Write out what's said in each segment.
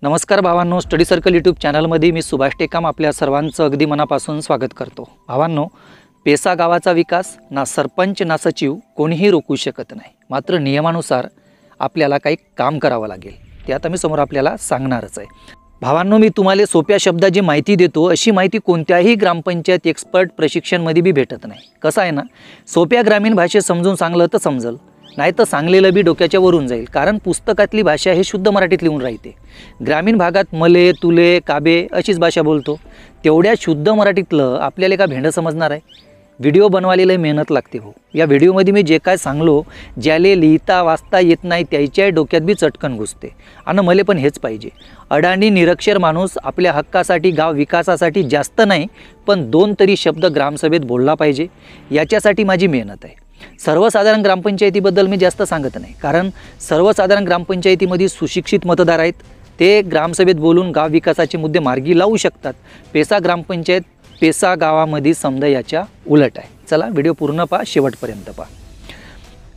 नमस्कार भावांनो, study circle YouTube चॅनलमध्ये मी सुभाष टेकाम आपल्या सर्वांचं अगदी मनापासून स्वागत करतो। भावांनो, पेसा गावाचा विकास ना सरपंच ना सचिव कोणीही रोखू शकत नाही, मात्र नियमानुसार आपल्याला काही काम करावं लागेल। ते आता मी समोर आपल्याला सांगणारच आहे। भावांनो, मी तुम्हाला सोप्या शब्दात जी माहिती देतो अशी माहिती कोणत्याही ग्रामपंचायत एक्सपर्ट प्रशिक्षणमध्ये बी भेटत नाही। कसं आहे ना, सोप्या ग्रामीण भाषेत समजून सांगलं तर समजल, नाही तर सांगलेलं बी डोक्याच्या वरून जाईल, कारण पुस्तकातली भाषा हे शुद्ध मराठीत लिहून राहते। ग्रामीण भागात मले तुले काबे अशीच भाषा बोलतो, तेवढ्या शुद्ध मराठीतलं आपल्याला का भेंड समजणार आहे। व्हिडिओ बनवायला मेहनत लागते हो। या व्हिडिओमध्ये मी जे काय सांगलो, ज्याले लिहिता वाचता येत नाही त्याच्या डोक्यात बी चटकन घुसते, आणि मले पण हेच पाहिजे। अडाणी निरक्षर माणूस आपल्या हक्कासाठी गाव विकासासाठी जास्त नाही पण दोन तरी शब्द ग्रामसभेत बोलला पाहिजे, याच्यासाठी माझी मेहनत आहे। सर्वसाधारण ग्रामपंचायतीबद्दल मी जास्त सांगत नाही, कारण सर्वसाधारण ग्रामपंचायतीमध्ये सुशिक्षित मतदार आहेत, ते ग्रामसभेत बोलून गाव विकासाचे मुद्दे मार्गी लावू शकतात। पेसा ग्रामपंचायत पेसा गावामध्ये समजा याच्या उलट आहे। चला व्हिडिओ पूर्ण पहा, शेवटपर्यंत पहा।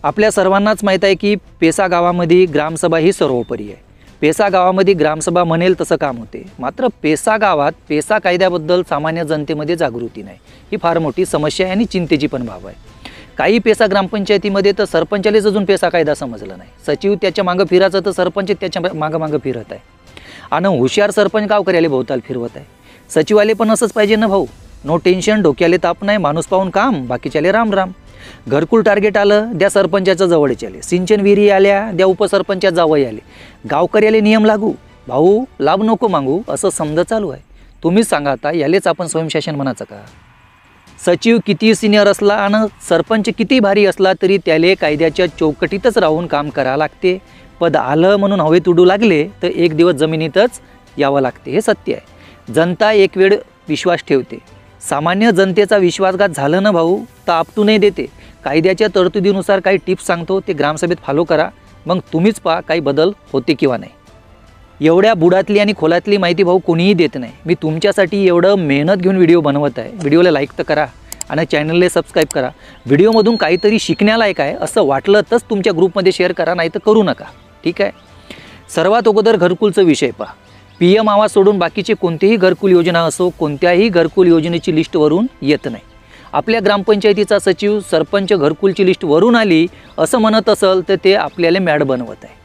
आपल्या सर्वांनाच माहीत आहे की पेसा गावामध्ये ग्रामसभा ही सर्वोपरी आहे। पेसा गावामध्ये ग्रामसभा म्हणेल तसं काम होते, मात्र पेसा गावात पेसा कायद्याबद्दल सामान्य जनतेमध्ये जागृती नाही, ही फार मोठी समस्या आहे आणि चिंतेची पण बाब आहे। काही पेसा ग्रामपंचायतीमध्ये तर सरपंचालेच अजून पेसा कायदा समजला नाही, सचिव त्याच्या मागं फिरायचं तर सरपंच त्याच्या मागं फिरत आहे, आणि हुशार सरपंच गावकऱ्याले भोवताल फिरवत आहे। सचिवाले पण असंच पाहिजे ना भाऊ, नो टेन्शन, डोक्याले ताप नाही, माणूस पाहून काम, बाकीच्याले राम राम। घरकुल टार्गेट आलं द्या सरपंचाच्या जवळचे आले, सिंचन विहिरी आल्या द्या उपसरपंचात जावई आले, गावकऱ्याले नियम लागू भाऊ, लाभ नको मागू, असं समजा चालू आहे। तुम्हीच सांगा आता, यालेच आपण स्वयंशासन म्हणायचं का? सचिव किती सिनियर असला आणि सरपंच किती भारी असला तरी त्याले कायद्याच्या चौकटीतच राहून काम करावं लागते। पद आलं म्हणून हवेत उडू लागले तर एक दिवस जमिनीतच यावं लागते, हे सत्य आहे। जनता एक वेळ विश्वास ठेवते, सामान्य जनतेचा विश्वासघात झालं ना भाऊ तर आपटू नाही देते। कायद्याच्या तरतुदीनुसार काही टिप्स सांगतो, ते ग्रामसभेत फॉलो करा, मग तुम्हीच पहा काही बदल होते किंवा नाही। एवढ्या बुडातली आणि खोलातली माहिती भाऊ कोणीही देत नाही। मी तुमच्यासाठी एवढं मेहनत घेऊन व्हिडिओ बनवत आहे। व्हिडिओला लाईक तर करा आणि चॅनलला सबस्क्राईब करा। व्हिडिओमधून काहीतरी शिकण्यालायक आहे असं वाटलं तरच तुमच्या ग्रुपमध्ये शेअर करा, नाही तर करू नका, ठीक आहे। सर्वात अगोदर घरकुलचा विषय पहा। PM आवाज सोडून बाकीचे कोणतेही घरकुल योजना असो, कोणत्याही घरकुल योजनेची लिस्ट वरून येत नाही। आपल्या ग्रामपंचायतीचा सचिव सरपंच घरकुलची लिस्ट वरून आली असं म्हणत असेल तर ते आपल्याला मॅड बनवत आहे।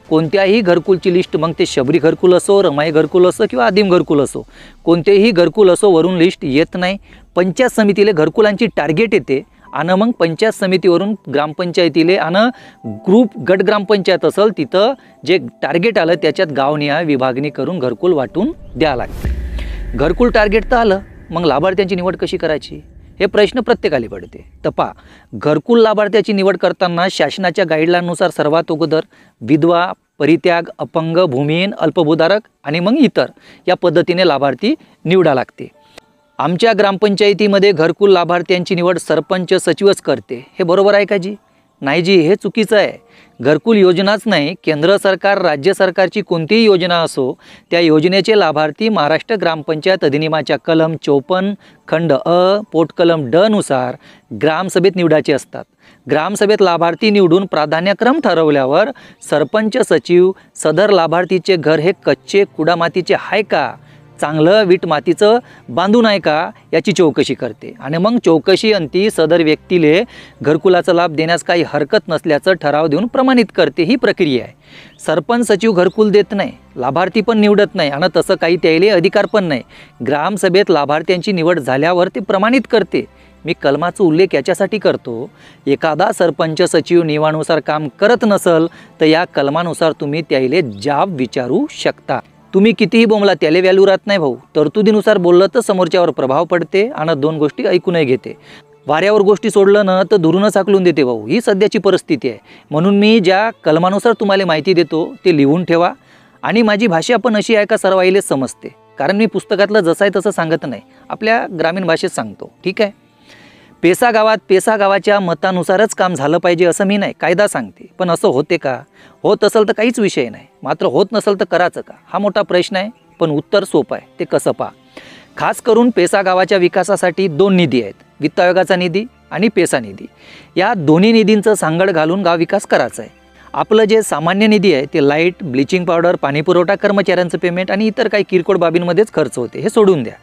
कोणत्याही घरकुलची लिस्ट, मग ते शबरी घरकुल असो, रमाई घरकुल असो किंवा आदिम घरकुल असो, कोणतेही घरकुल असो वरून लिस्ट येत नाही। पंचायत समितीला घरकुलांची टार्गेट येते आणि मग पंचायत समितीवरून ग्रामपंचायतीले आणि ग्रुप गट ग्रामपंचायत असेल तिथं जे टार्गेट आलं त्याच्यात गावनिहाय विभागणी करून घरकुल वाटून द्या लागते। घरकुल टार्गेट तर आलं, मग लाभार्थ्यांची निवड कशी करायची हे प्रश्न प्रत्येकाला पडते। तर पहा, घरकुल लाभार्थ्याची निवड करताना शासनाच्या गाईडलाईननुसार सर्वात अगोदर विधवा, परित्याग, अपंग, भूमिहीन, अल्पभूधारक आणि मग इतर या पद्धतीने लाभार्थी निवडा लागते। आमच्या ग्रामपंचायतीमध्ये घरकुल लाभार्थ्यांची निवड सरपंच सचिवच करते, हे बरोबर आहे का जी? नाही जी, हे चुकीचं आहे। घरकुल योजनाच नाही, केंद्र सरकार राज्य सरकारची कोणतीही योजना असो त्या योजनेचे लाभार्थी महाराष्ट्र ग्रामपंचायत अधिनियमाच्या कलम 54 खंड अ पोटकलम ड नुसार ग्रामसभेत निवडायचे असतात। ग्रामसभेत लाभार्थी निवडून प्राधान्यक्रम ठरवल्यावर सरपंच सचिव सदर लाभार्थीचे घर हे कच्चे कुडामातीचे आहे का, चांगलं वीट मातीचं बांधून आहे का याची चौकशी करते, आणि मग चौकशी अंती सदर व्यक्तीले घरकुलाचा लाभ देण्यास काही हरकत नसल्याचं ठराव देऊन प्रमाणित करते, ही प्रक्रिया आहे। सरपंच सचिव घरकुल देत नाही, लाभार्थी पण निवडत नाही आणि तसं काही त्याले अधिकार पण नाही। ग्रामसभेत लाभार्थ्यांची निवड झाल्यावर ते प्रमाणित करते। मी कलमाचा उल्लेख याच्यासाठी करतो, एखादा सरपंच सचिव नियमानुसार काम करत नसल तर या कलमानुसार तुम्ही त्याले जाब विचारू शकता। तुम्ही कितीही बोंबला त्याला व्हॅल्यू राहत नाही भाऊ। तरतुदीनुसार बोललं तर समोरच्यावर प्रभाव पडते आणि दोन गोष्टी ऐकूनही घेते। वाऱ्यावर गोष्टी सोडलं ना तर दुरूनच हाकलून देते भाऊ, ही सध्याची परिस्थिती आहे। म्हणून मी ज्या कलमानुसार तुम्हाला माहिती देतो ते लिहून ठेवा, आणि माझी भाषा पण अशी आहे का सर्वाईलेच समजते, कारण मी पुस्तकातलं जसं आहे तसं सांगत नाही, आपल्या ग्रामीण भाषेत सांगतो, ठीक आहे। पेसा गावात पेसा गावाच्या मतानुसारच काम झालं पाहिजे असं मी नाही, कायदा सांगते, पण असं होते का? होत असेल तर काहीच विषय नाही, मात्र होत नसेल तर करायचं का, हा मोठा प्रश्न आहे। पण उत्तर सोपं आहे, ते कसं पहा। खास करून पेसा गावाच्या विकासासाठी दोन निधी आहेत, वित्त आयोगाचा निधी आणि पेसा निधी। या दोन्ही निधींचं सांगड घालून गाव विकास करायचा आहे। आपलं जे सामान्य निधी आहे ते लाईट, ब्लिचिंग पावडर, पाणीपुरवठा, कर्मचाऱ्यांचं पेमेंट आणि इतर काही किरकोळ बाबींमध्येच खर्च होते, हे सोडून द्या.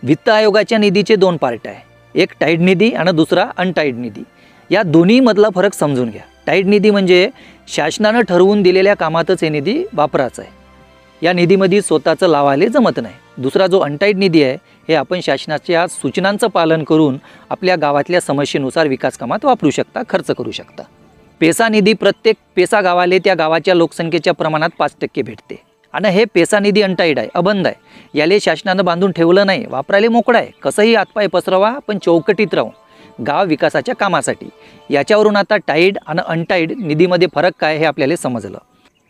वित्त आयोगाच्या निधीचे 2 पार्ट आहे, एक टाईड निधी आणि दुसरा अनटाईड निधी. या दोन्हीमधला फरक समजून घ्या. टाईड निधी म्हणजे शासनानं ठरवून दिलेल्या कामातच हे निधी वापरायचा आहे. या निधीमध्ये स्वतःचं लावायला जमत नाही. दुसरा जो अनटाईड निधी आहे हे आपण शासनाच्या सूचनांचं पालन करून आपल्या गावातल्या समस्येनुसार विकास कामात वापरू शकता, खर्च करू शकता. पेसा निधी प्रत्येक पेसा गावाले त्या गावाच्या लोकसंख्येच्या प्रमाणात 5% भेटते आणि हे पेसा निधी अनटाईड आहे, अबंध आहे. याले शासनानं बांधून ठेवलं नाही, वापरायला मोकळा आहे. कसंही हातपाय पसरवा पण चौकटीत राहू गाव विकासाच्या कामासाठी. याच्यावरून आता टाईड आणि अनटाईड निधीमध्ये फरक काय हे आपल्याला समजलं.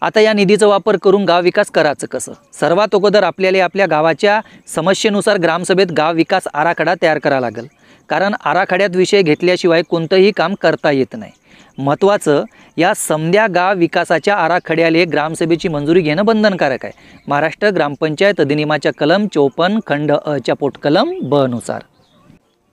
आता या निधीचा वापर करून गाव विकास करायचं कसं? सर्वात अगोदर आपल्याला आपल्या गावाच्या समस्येनुसार ग्रामसभेत गाव विकास आराखडा तयार करावा लागेल, कारण आराखड्यात विषय घेतल्याशिवाय कोणतंही काम करता येत नाही. महत्त्वाचं, या समद्या गाव विकासाच्या आराखड्याला ग्रामसभेची मंजुरी घेणं बंधनकारक आहे. महाराष्ट्र ग्रामपंचायत अधिनियमाच्या कलम 54 खंड अ च्या पोटकलम ब नुसार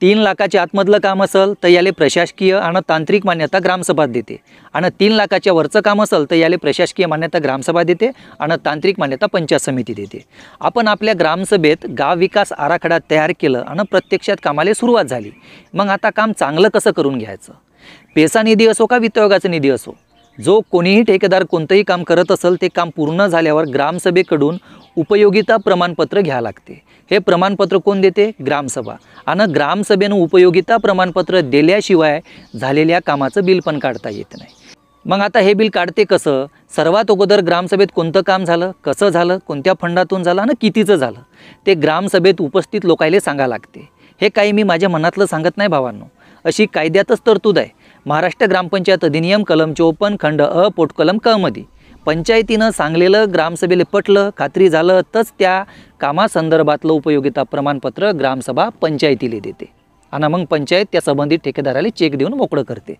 3 लाखाच्या आतमधलं काम असेल तर याले प्रशासकीय आणि तांत्रिक मान्यता ग्रामसभा देते, आणि 3 लाखाच्या वरचं काम असेल तर याले प्रशासकीय मान्यता ग्रामसभा देते आणि तांत्रिक मान्यता पंचायत समिती देते. आपण आपल्या ग्रामसभेत गाव विकास आराखडा तयार केलं आणि प्रत्यक्षात कामाला सुरुवात झाली. मग आता काम चांगलं कसं करून घ्यायचं? पेसा निधी असो का वित्त आयोगाचा निधी असो, जो कोणीही ठेकेदार कोणतंही काम करत असेल ते काम पूर्ण झाल्यावर ग्रामसभेकडून उपयोगिता प्रमाणपत्र घ्यावं लागते. हे प्रमाणपत्र कोण देते? ग्रामसभा. आणि ग्रामसभेनं उपयोगिता प्रमाणपत्र दिल्याशिवाय झालेल्या कामाचं बिल पण काढता येत नाही. मग आता हे बिल काढते कसं? सर्वात अगोदर ग्रामसभेत कोणतं काम झालं, कसं झालं, कोणत्या फंडातून झालं आणि कितीचं झालं ते ग्रामसभेत उपस्थित लोकायले सांगा लागते. हे काही मी माझ्या मनातलं सांगत नाही भावांनो, अशी कायद्यातच तरतूद आहे. महाराष्ट्र ग्रामपंचायत अधिनियम कलम 54 खंड अ पोटकलम क मध्ये पंचायतीनं सांगलेलं ग्रामसभेला पटलं, खात्री झालं तरच त्या कामासंदर्भातलं उपयोगिता प्रमाणपत्र ग्रामसभा पंचायतीला देते आणि मग पंचायत त्या संबंधित ठेकेदाराला चेक देऊन मोकळं करते.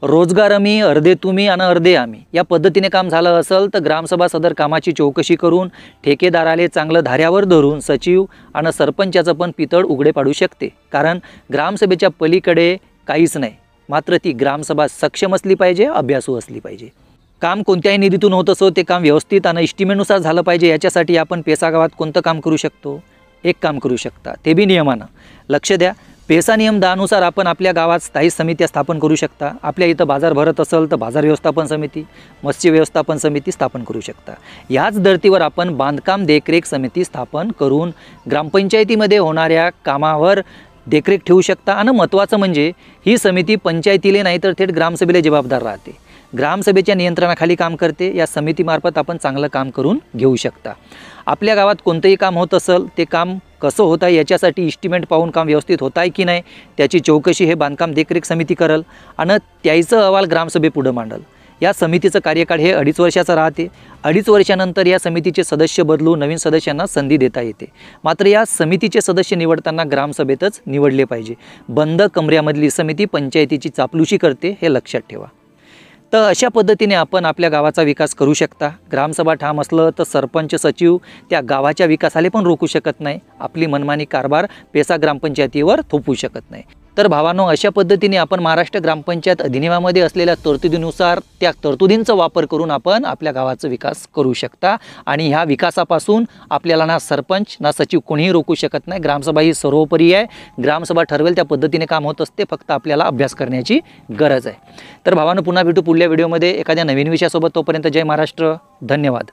रोजगार आम्ही, अर्धे तुम्ही आणि अर्धे आम्ही या पद्धतीने काम झालं असेल तर ग्रामसभा सदर कामाची चौकशी करून ठेकेदाराले चांगलं धाऱ्यावर धरून सचिव आणि सरपंचाचं पण पितळ उघडे पाडू शकते. कारण ग्रामसभेच्या पलीकडे काहीच नाही, मात्र ती ग्रामसभा सक्षम असली पाहिजे, अभ्यासू असली पाहिजे. काम कोणत्याही निधीतून होत असो ते काम व्यवस्थित आणि इस्टिमेटनुसार झालं पाहिजे. याच्यासाठी आपण पेसा गावात कोणतं काम करू शकतो? एक काम करू शकता, ते बी नियमानं. लक्ष द्या, पेसा नियम 10 नुसार आपण आपल्या गावात स्थायी समित्या स्थापन करू शकता. आपल्या इथं बाजार भरत असेल तर बाजार व्यवस्थापन समिती, मत्स्य व्यवस्थापन समिती स्थापन करू शकता. याच धर्तीवर आपण बांधकाम देखरेख समिती स्थापन करून ग्रामपंचायतीमध्ये होणाऱ्या कामावर देखरेख ठेवू शकता. आणि महत्त्वाचं म्हणजे ही समिती पंचायतीले नाही तर थेट ग्रामसभेला जबाबदार राहते, ग्रामसभेच्या नियंत्रणाखाली काम करते. या समितीमार्फत आपण चांगलं काम करून घेऊ शकता. आपल्या गावात कोणतंही काम होत असेल ते काम कसं होत आहे याच्यासाठी इस्टिमेट पाहून काम व्यवस्थित होत आहे की नाही त्याची चौकशी हे बांधकाम देखरेख समिती करेल आणि त्याचं अहवाल ग्रामसभेपुढं मांडल. या समितीचं कार्यकाळ हे 2.5 वर्षाचं राहते. 2.5 वर्षानंतर या समितीचे सदस्य बदलून नवीन सदस्यांना संधी देता येते. मात्र या समितीचे सदस्य निवडताना ग्रामसभेतच निवडले पाहिजे. बंद कमऱ्यामधली समिती पंचायतीची चापलुसी करते, हे लक्षात ठेवा. तर अशा पद्धतीने आपण आपल्या गावाचा विकास करू शकता. ग्रामसभा ठाम असलं तर सरपंच, सचिव त्या गावाच्या विकासाला पण रोखू शकत नाही. आपली मनमानी कारभार पेसा ग्रामपंचायतीवर थोपवू शकत नाही. तर भावांनो, अशा पद्धतीने आपण महाराष्ट्र ग्रामपंचायत अधिनियमामध्ये असलेल्या तरतुदीनुसार त्या तरतुदींचा वापर करून आपण आपल्या गावाचा विकास करू शकता. आणि ह्या विकासापासून आपल्याला ना सरपंच ना सचिव कोणीही रोखू शकत नाही. ग्रामसभा ही सर्वोपरी आहे. ग्रामसभा ठरवेल त्या पद्धतीने काम होत असते, फक्त आपल्याला अभ्यास करण्याची गरज आहे. तर भावांनो, पुन्हा भेटू पुढल्या व्हिडिओमध्ये एखाद्या नवीन विषयासोबत. तोपर्यंत जय महाराष्ट्र, धन्यवाद.